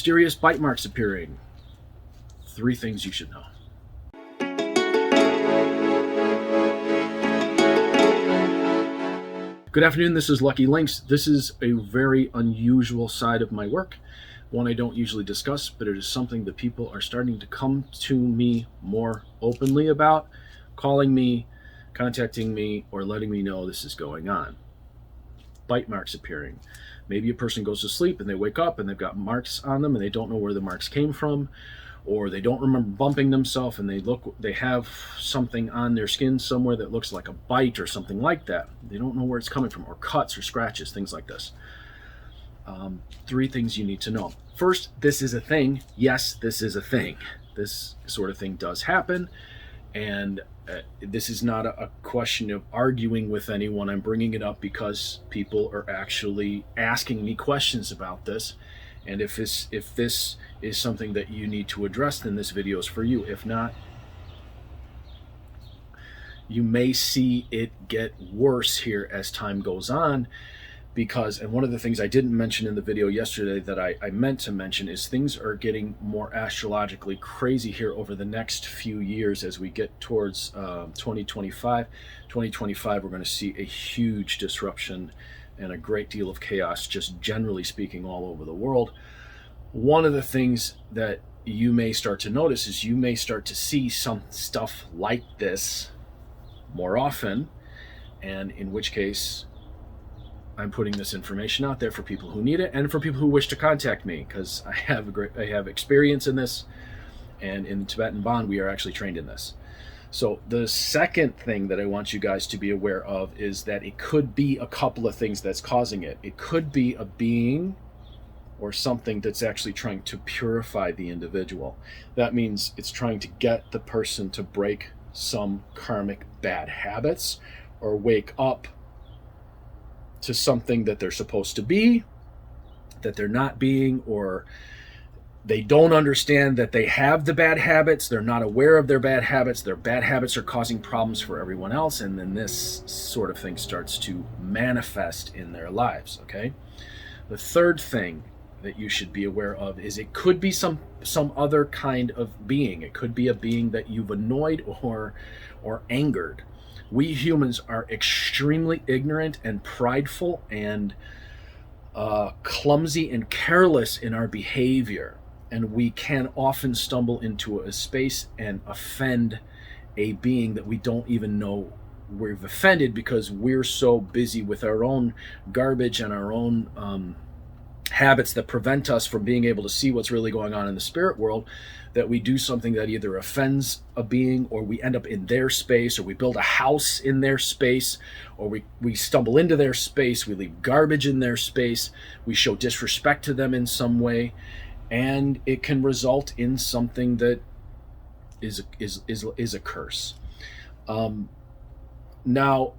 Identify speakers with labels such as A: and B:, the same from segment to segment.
A: Mysterious bite marks appearing. 3 things you should know. Good afternoon, this is Lucky Links. This is a very unusual side of my work, one I don't usually discuss, but it is something that people are starting to come to me more openly about, calling me, contacting me, or letting me know this is going on. Bite marks appearing. Maybe a person goes to sleep and they wake up and they've got marks on them and they don't know where the marks came from, or they don't remember bumping themselves and they have something on their skin somewhere that looks like a bite or something like that. They don't know where it's coming from, or cuts or scratches, things like this. 3 things you need to know. First, this is a thing. Yes, this is a thing. This sort of thing does happen, and this is not a question of arguing with anyone. I'm bringing it up because people are actually asking me questions about this, and if this is something that you need to address, then this video is for you. If not, you may see it get worse here as time goes on, because, and one of the things I didn't mention in the video yesterday that I meant to mention is things are getting more astrologically crazy here over the next few years as we get towards 2025. 2025, we're going to see a huge disruption and a great deal of chaos, just generally speaking, all over the world. One of the things that you may start to notice is you may start to see some stuff like this more often, and in which case I'm putting this information out there for people who need it and for people who wish to contact me, because I have experience in this, and in Tibetan Bond we are actually trained in this. So the second thing that I want you guys to be aware of is that it could be a couple of things that's causing it. It could be a being or something that's actually trying to purify the individual. That means it's trying to get the person to break some karmic bad habits or wake up to something that they're supposed to be, that they're not being, or they don't understand that they have the bad habits. They're not aware of their bad habits. Their bad habits are causing problems for everyone else, and then this sort of thing starts to manifest in their lives, okay? The third thing that you should be aware of is it could be some other kind of being. It could be a being that you've annoyed or angered. We humans are extremely ignorant and prideful and clumsy and careless in our behavior, and we can often stumble into a space and offend a being that we don't even know we've offended, because we're so busy with our own garbage and our own habits that prevent us from being able to see what's really going on in the spirit world, that we do something that either offends a being, or we end up in their space, or we build a house in their space, or we stumble into their space, we leave garbage in their space, we show disrespect to them in some way, and it can result in something that is a curse. Now,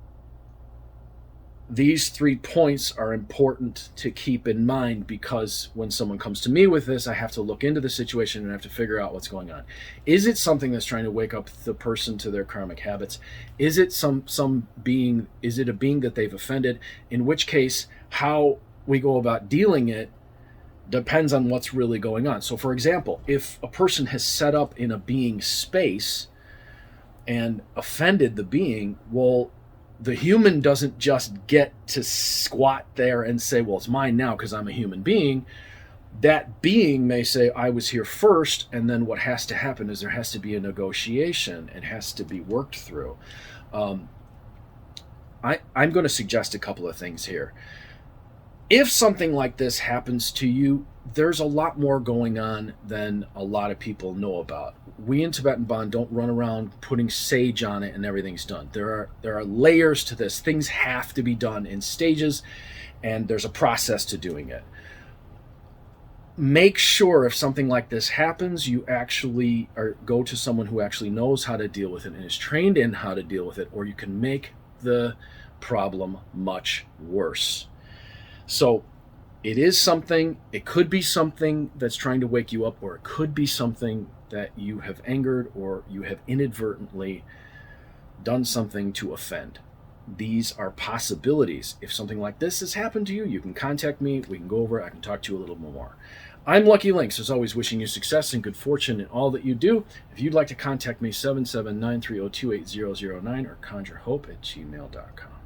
A: these 3 points are important to keep in mind, because when someone comes to me with this, I have to look into the situation and I have to figure out what's going on. Is it something that's trying to wake up the person to their karmic habits? Is it some being? Is it a being that they've offended? In which case, how we go about dealing it depends on what's really going on. So for example, if a person has set up in a being's space and offended the being, well, the human doesn't just get to squat there and say, well, it's mine now because I'm a human being. That being may say, I was here first, and then what has to happen is there has to be a negotiation. It has to be worked through. I'm going to suggest a couple of things here. If something like this happens to you, there's a lot more going on than a lot of people know about. We in Tibetan Bond don't run around putting sage on it and everything's done. There are layers to this. Things have to be done in stages, and there's a process to doing it. Make sure if something like this happens, you actually go to someone who actually knows how to deal with it and is trained in how to deal with it, or you can make the problem much worse. So it is something, it could be something that's trying to wake you up, or it could be something that you have angered or you have inadvertently done something to offend. These are possibilities. If something like this has happened to you, you can contact me, we can go over it, I can talk to you a little more. I'm Lucky Links, as always, wishing you success and good fortune in all that you do. If you'd like to contact me, 77930280009 or conjurehope@gmail.com.